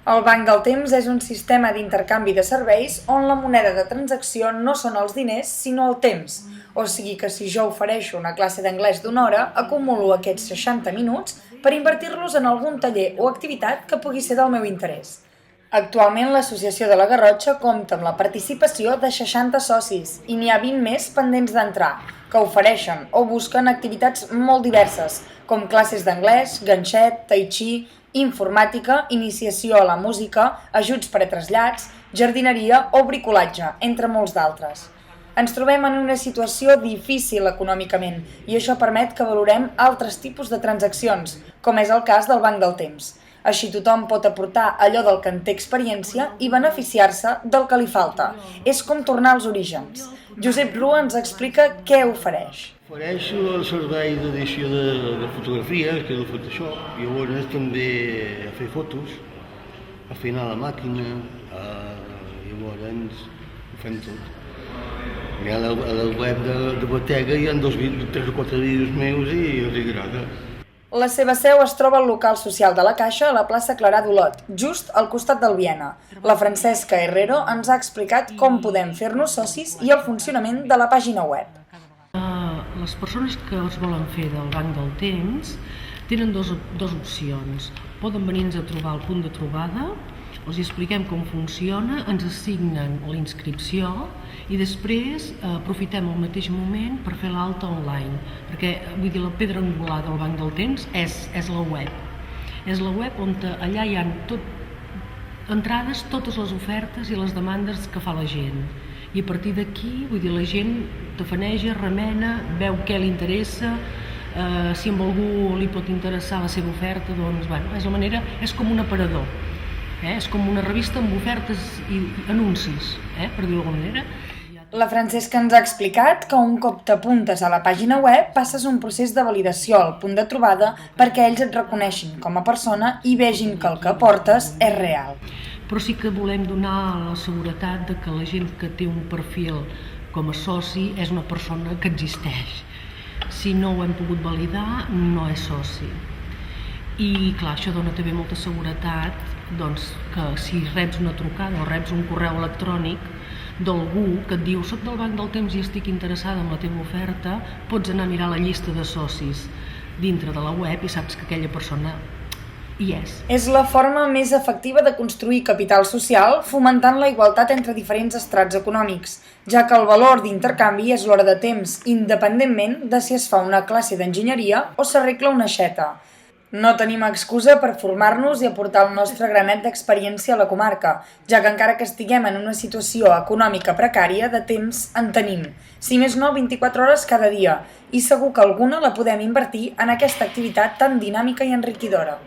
El banc del temps és un sistema d'intercanvi de serveis on la moneda de transacció no són els diners, sinó el temps. O sigui que si jo ofereixo una classe d'anglès d'una hora, acumulo aquests 60 minuts per invertir-los en algun taller o activitat que pugui ser del meu interès. Actualment l'Associació de la Garrotxa compta amb la participació de 60 socis i n'hi ha 20 més pendents d'entrar, que ofereixen o busquen activitats molt diverses, com classes d'anglès, ganxet, tai chi, informàtica, iniciació a la música, ajuts per a trasllats, jardineria o bricolatge, entre molts d'altres. Ens trobem en una situació difícil econòmicament i això permet que valorem altres tipus de transaccions, com és el cas del banc del temps. Així tothom pot aportar allò del que en té experiència i beneficiar-se del que li falta. És com tornar als orígens. Josep Rua ens explica què ofereix. Ofereix el servei d'edició de fotografies, que és el Photoshop, i llavors també a fer fotos, a afinar la màquina, llavors ho fem tot. I a la web de Bottega hi ha 3 o 4 vídeos meus i els agrada. La seva seu es troba al local social de la Caixa a la plaça Clarà d'Olot, just al costat del Viena. La Francesca Herrero ens ha explicat com podem fer-nos socis i el funcionament de la pàgina web. Les persones que es volen fer del banc del temps tenen dues opcions. Poden venir-nos a trobar al punt de trobada, els expliquem com funciona, ens assignen la inscripció i després aprofitem el mateix moment per fer l'alta online, perquè la pedra angular del banc del temps és la web. És la web on allà hi ha entrades totes les ofertes i les demandes que fa la gent. I a partir d'aquí, la gent tafaneja, remena, veu què li interessa, si a algú li pot interessar la seva oferta, doncs, és la manera, és com un aparador. És com una revista amb ofertes i anuncis, per dir-ho d'alguna manera. La Francesca ens ha explicat que un cop t'apuntes a la pàgina web passes un procés de validació al punt de trobada perquè ells et reconeixin com a persona i vegin que el que aportes és real. Però sí que volem donar la seguretat de que la gent que té un perfil com a soci és una persona que existeix. Si no ho hem pogut validar, no és soci. I clar, això dona també molta seguretat que si reps una trucada o reps un correu electrònic d'algú que et diu soc del banc del temps i estic interessada en la teva oferta, pots anar a mirar la llista de socis dintre de la web i saps que aquella persona hi és. És la forma més efectiva de construir capital social fomentant la igualtat entre diferents estrats econòmics, ja que el valor d'intercanvi és l'hora de temps, independentment de si es fa una classe d'enginyeria o s'arregla una aixeta. No tenim excusa per formar-nos i aportar el nostre granet d'experiència a la comarca, ja que encara que estiguem en una situació econòmica precària, de temps en tenim, si més no 24 hores cada dia, i segur que alguna la podem invertir en aquesta activitat tan dinàmica i enriquidora.